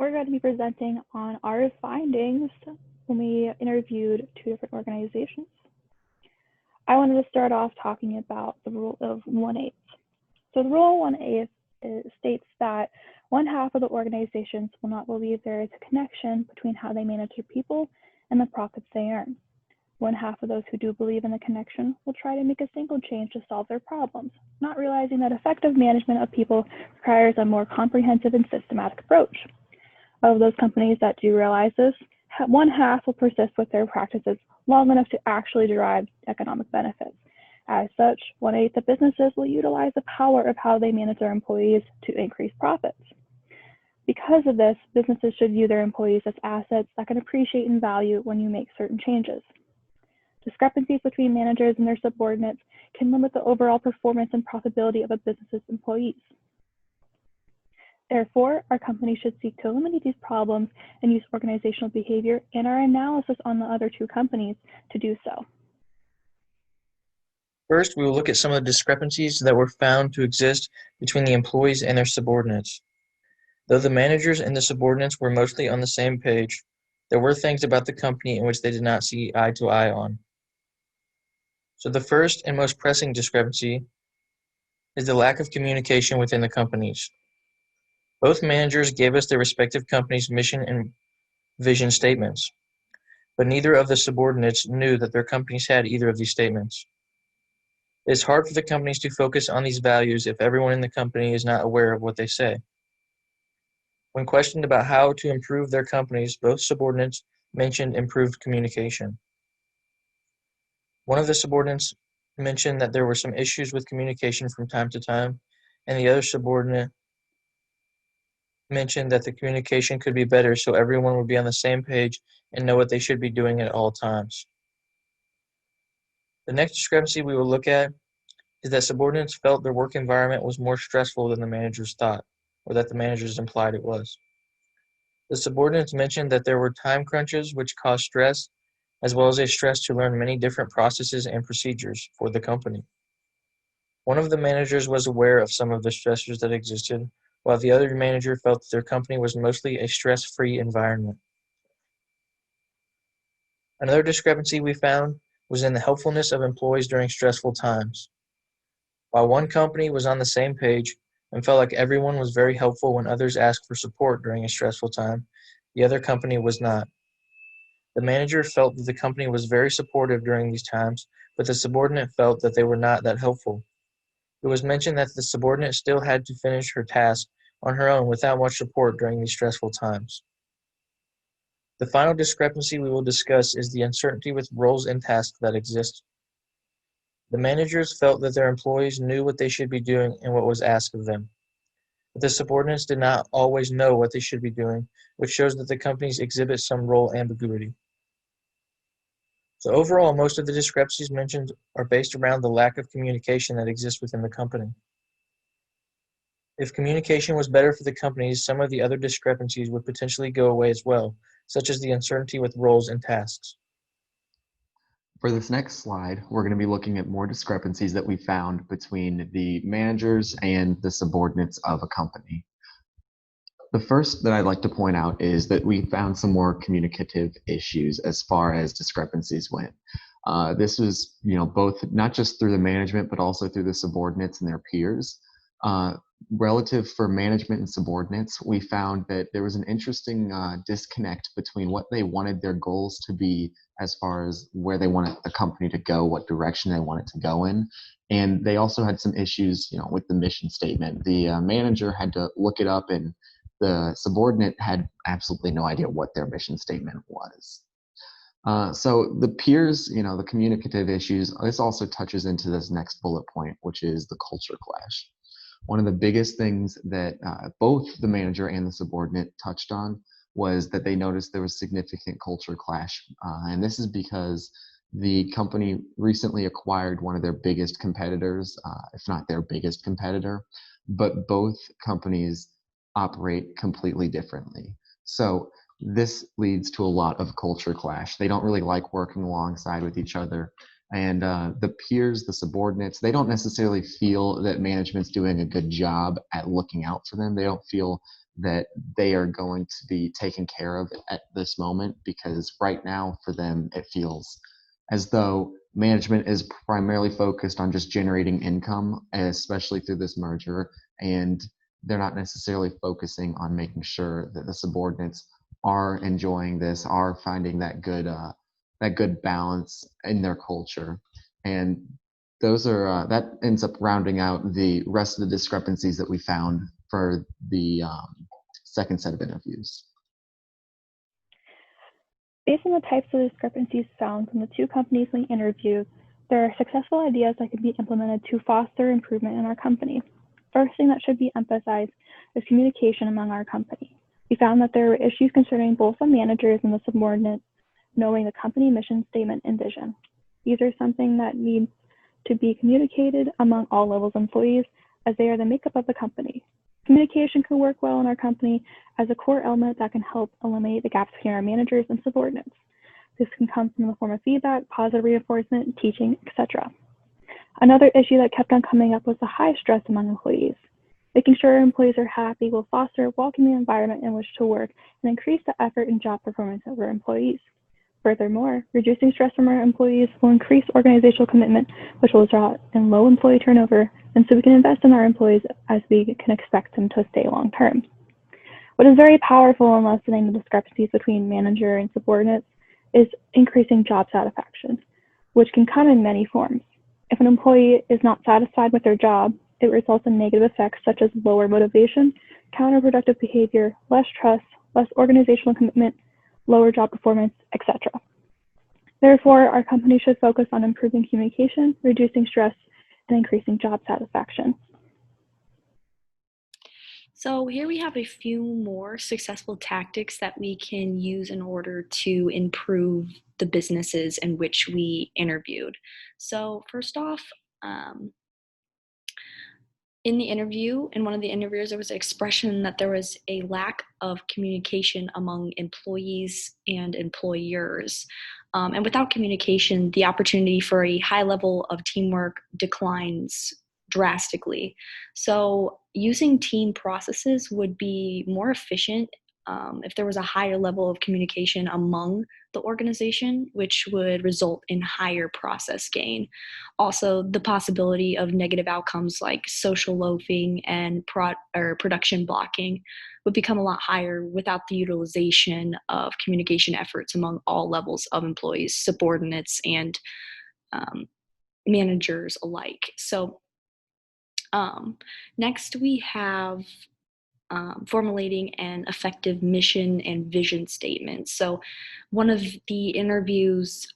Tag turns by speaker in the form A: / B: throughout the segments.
A: we're going to be presenting on our findings when we interviewed 2 different organizations. I wanted to start off talking about the rule of 1/8. So the rule of 1/8 states that 1/2 of the organizations will not believe there is a connection between how they manage their people and the profits they earn. 1/2 of those who do believe in the connection will try to make a single change to solve their problems, not realizing that effective management of people requires a more comprehensive and systematic approach. Of those companies that do realize this, 1/2 will persist with their practices long enough to actually derive economic benefits. As such, 1/8 of businesses will utilize the power of how they manage their employees to increase profits. Because of this, businesses should view their employees as assets that can appreciate in value when you make certain changes. Discrepancies between managers and their subordinates can limit the overall performance and profitability of a business's employees. Therefore, our company should seek to eliminate these problems and use organizational behavior and our analysis on the other 2 companies to do so.
B: First, we will look at some of the discrepancies that were found to exist between the employees and their subordinates. Though the managers and the subordinates were mostly on the same page, there were things about the company in which they did not see eye to eye on. So the first and most pressing discrepancy is the lack of communication within the companies. Both managers gave us their respective companies' mission and vision statements, but neither of the subordinates knew that their companies had either of these statements. It is hard for the companies to focus on these values if everyone in the company is not aware of what they say. When questioned about how to improve their companies, both subordinates mentioned improved communication. One of the subordinates mentioned that there were some issues with communication from time to time, and the other subordinate mentioned that the communication could be better so everyone would be on the same page and know what they should be doing at all times. The next discrepancy we will look at is that subordinates felt their work environment was more stressful than the managers thought, or that the managers implied it was. The subordinates mentioned that there were time crunches which caused stress, as well as a stress to learn many different processes and procedures for the company. One of the managers was aware of some of the stressors that existed, while the other manager felt that their company was mostly a stress-free environment. Another discrepancy we found was in the helpfulness of employees during stressful times. While one company was on the same page and felt like everyone was very helpful when others asked for support during a stressful time, the other company was not. The manager felt that the company was very supportive during these times, but the subordinate felt that they were not that helpful. It was mentioned that the subordinate still had to finish her task on her own without much support during these stressful times. The final discrepancy we will discuss is the uncertainty with roles and tasks that exist. The managers felt that their employees knew what they should be doing and what was asked of them, but the subordinates did not always know what they should be doing, which shows that the companies exhibit some role ambiguity. So overall, most of the discrepancies mentioned are based around the lack of communication that exists within the company. If communication was better for the companies, some of the other discrepancies would potentially go away as well, such as the uncertainty with roles and tasks.
C: For this next slide, we're going to be looking at more discrepancies that we found between the managers and the subordinates of a company. The first that I'd like to point out is that we found some more communicative issues as far as discrepancies went. This was, both not just through the management, but also through the subordinates and their peers. Relative for management and subordinates, we found that there was an interesting disconnect between what they wanted their goals to be as far as where they wanted the company to go, what direction they wanted to go in. And they also had some issues, with the mission statement. The manager had to look it up, and the subordinate had absolutely no idea what their mission statement was. So the peers, the communicative issues, this also touches into this next bullet point, which is the culture clash. One of the biggest things that both the manager and the subordinate touched on was that they noticed there was significant culture clash. And this is because the company recently acquired one of their biggest competitors, if not their biggest competitor, but both companies operate completely differently. So this leads to a lot of culture clash. They don't really like working alongside with each other. And the peers, the subordinates, they don't necessarily feel that management's doing a good job at looking out for them. They don't feel that they are going to be taken care of at this moment, because right now for them it feels as though management is primarily focused on just generating income, especially through this merger, and they're not necessarily focusing on making sure that the subordinates are enjoying this, are finding that good balance in their culture. And those are that ends up rounding out the rest of the discrepancies that we found for the second set of interviews.
A: Based on the types of discrepancies found from the two companies we interviewed, there are successful ideas that could be implemented to foster improvement in our company. First thing that should be emphasized is communication among our company. We found that there were issues concerning both the managers and the subordinates knowing the company mission statement and vision. These are something that needs to be communicated among all levels of employees, as they are the makeup of the company. Communication can work well in our company as a core element that can help eliminate the gaps between our managers and subordinates. This can come from the form of feedback, positive reinforcement, teaching, etc. Another issue that kept on coming up was the high stress among employees. Making sure our employees are happy will foster a welcoming environment in which to work and increase the effort and job performance of our employees. Furthermore, reducing stress from our employees will increase organizational commitment, which will result in low employee turnover, and so we can invest in our employees as we can expect them to stay long term. What is very powerful in lessening the discrepancies between manager and subordinates is increasing job satisfaction, which can come in many forms. If an employee is not satisfied with their job, it results in negative effects such as lower motivation, counterproductive behavior, less trust, less organizational commitment, lower job performance, etc. Therefore, our company should focus on improving communication, reducing stress, and increasing job satisfaction.
D: So here we have a few more successful tactics that we can use in order to improve the businesses in which we interviewed. So first off, in one of the interviews, there was an expression that there was a lack of communication among employees and employers. And without communication, the opportunity for a high level of teamwork declines drastically. So using team processes would be more efficient if there was a higher level of communication among the organization, which would result in higher process gain. Also, the possibility of negative outcomes like social loafing and production blocking would become a lot higher without the utilization of communication efforts among all levels of employees, subordinates, and managers alike. So next we have formulating an effective mission and vision statement. So one of the interviews,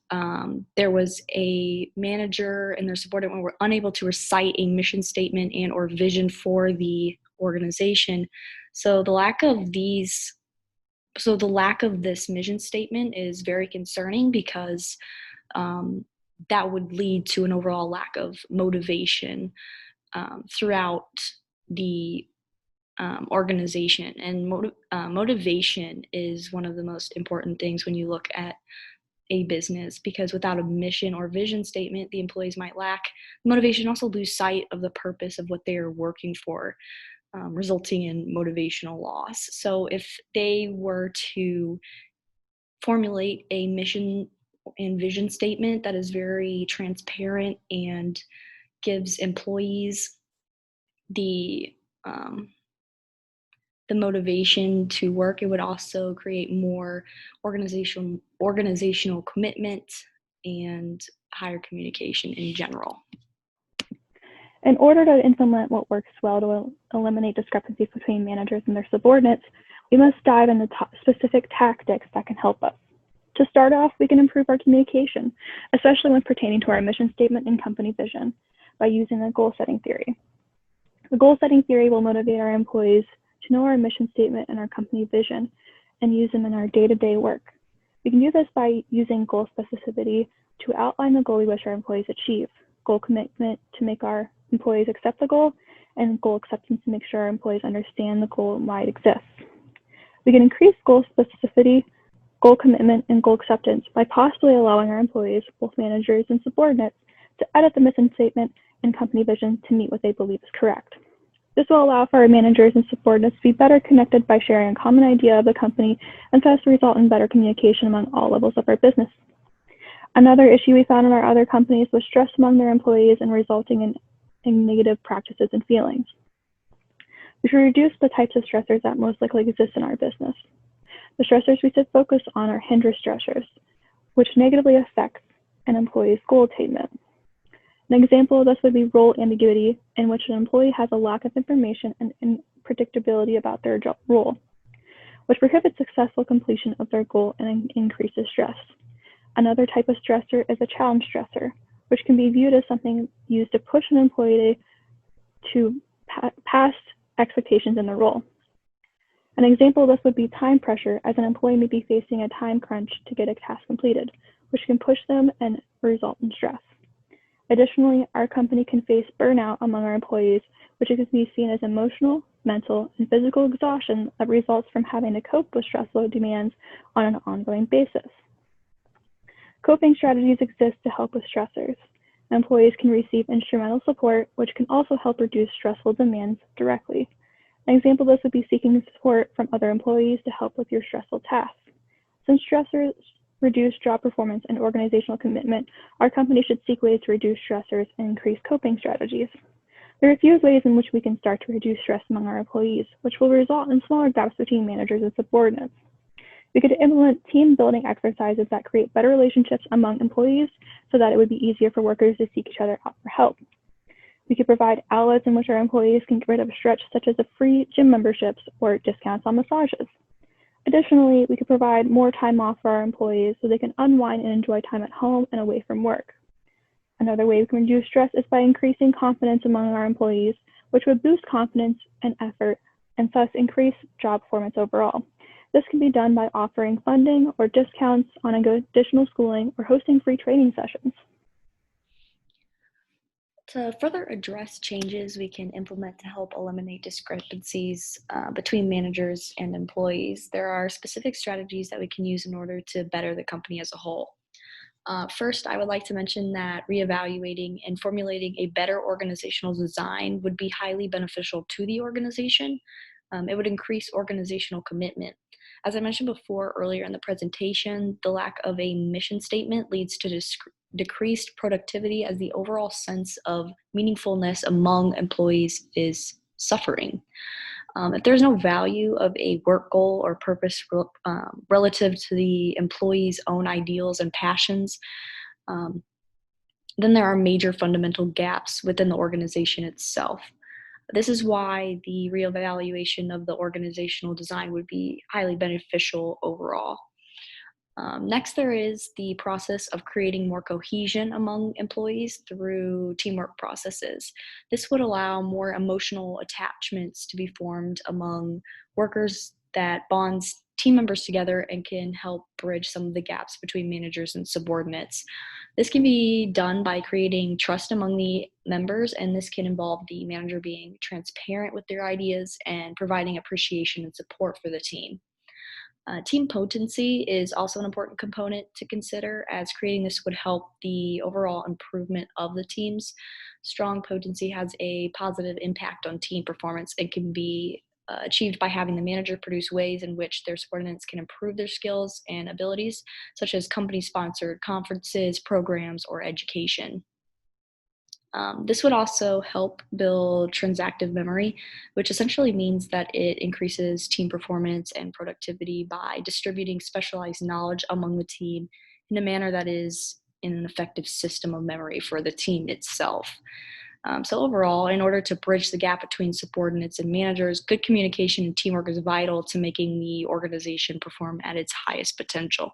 D: there was a manager and their subordinate were unable to recite a mission statement and or vision for the organization. So the lack of this mission statement is very concerning, because that would lead to an overall lack of motivation throughout the organization. And motivation is one of the most important things when you look at a business, because without a mission or vision statement, the employees might lack motivation, also lose sight of the purpose of what they are working for, resulting in motivational loss. So if they were to formulate a mission and vision statement that is very transparent and gives employees the motivation to work, it would also create more organizational commitment and higher communication in general.
A: In order to implement what works well to eliminate discrepancies between managers and their subordinates, we must dive into specific tactics that can help us. To start off, we can improve our communication, especially when pertaining to our mission statement and company vision, by using the goal-setting theory. The goal-setting theory will motivate our employees to know our mission statement and our company vision and use them in our day-to-day work. We can do this by using goal specificity to outline the goal we wish our employees achieve, goal commitment to make our employees accept the goal, and goal acceptance to make sure our employees understand the goal and why it exists. We can increase goal specificity, goal commitment, and goal acceptance by possibly allowing our employees, both managers and subordinates, to edit the mission statement and company vision to meet what they believe is correct. This will allow for our managers and subordinates to be better connected by sharing a common idea of the company and thus result in better communication among all levels of our business. Another issue we found in our other companies was stress among their employees and resulting in negative practices and feelings. We should reduce the types of stressors that most likely exist in our business. The stressors we should focus on are hindrance stressors, which negatively affects an employee's goal attainment. An example of this would be role ambiguity, in which an employee has a lack of information and predictability about their role, which prohibits successful completion of their goal and increases stress. Another type of stressor is a challenge stressor, which can be viewed as something used to push an employee to past expectations in their role. An example of this would be time pressure, as an employee may be facing a time crunch to get a task completed, which can push them and result in stress. Additionally, our company can face burnout among our employees, which can be seen as emotional, mental, and physical exhaustion that results from having to cope with stressful demands on an ongoing basis. Coping strategies exist to help with stressors. Employees can receive instrumental support, which can also help reduce stressful demands directly. An example of this would be seeking support from other employees to help with your stressful tasks. Since stressors reduce job performance and organizational commitment, our company should seek ways to reduce stressors and increase coping strategies. There are a few ways in which we can start to reduce stress among our employees, which will result in smaller gaps between managers and subordinates. We could implement team building exercises that create better relationships among employees so that it would be easier for workers to seek each other out for help. We could provide outlets in which our employees can get rid of stress, such as free gym memberships or discounts on massages. Additionally, we could provide more time off for our employees so they can unwind and enjoy time at home and away from work. Another way we can reduce stress is by increasing confidence among our employees, which would boost confidence and effort and thus increase job performance overall. This can be done by offering funding or discounts on additional schooling or hosting free training sessions.
D: To further address changes we can implement to help eliminate discrepancies between managers and employees, there are specific strategies that we can use in order to better the company as a whole. First, I would like to mention that reevaluating and formulating a better organizational design would be highly beneficial to the organization. It would increase organizational commitment. As I mentioned before earlier in the presentation, the lack of a mission statement leads to decreased productivity as the overall sense of meaningfulness among employees is suffering. If there's no value of a work goal or purpose relative to the employee's own ideals and passions, then there are major fundamental gaps within the organization itself. This is why the reevaluation of the organizational design would be highly beneficial overall. Next, there is the process of creating more cohesion among employees through teamwork processes. This would allow more emotional attachments to be formed among workers that bonds team members together and can help bridge some of the gaps between managers and subordinates. This can be done by creating trust among the members, and this can involve the manager being transparent with their ideas and providing appreciation and support for the team. Team potency is also an important component to consider, as creating this would help the overall improvement of the teams. Strong potency has a positive impact on team performance and can be achieved by having the manager produce ways in which their subordinates can improve their skills and abilities, such as company-sponsored conferences, programs, or education. This would also help build transactive memory, which essentially means that it increases team performance and productivity by distributing specialized knowledge among the team in a manner that is in an effective system of memory for the team itself. So overall, in order to bridge the gap between subordinates and managers, good communication and teamwork is vital to making the organization perform at its highest potential.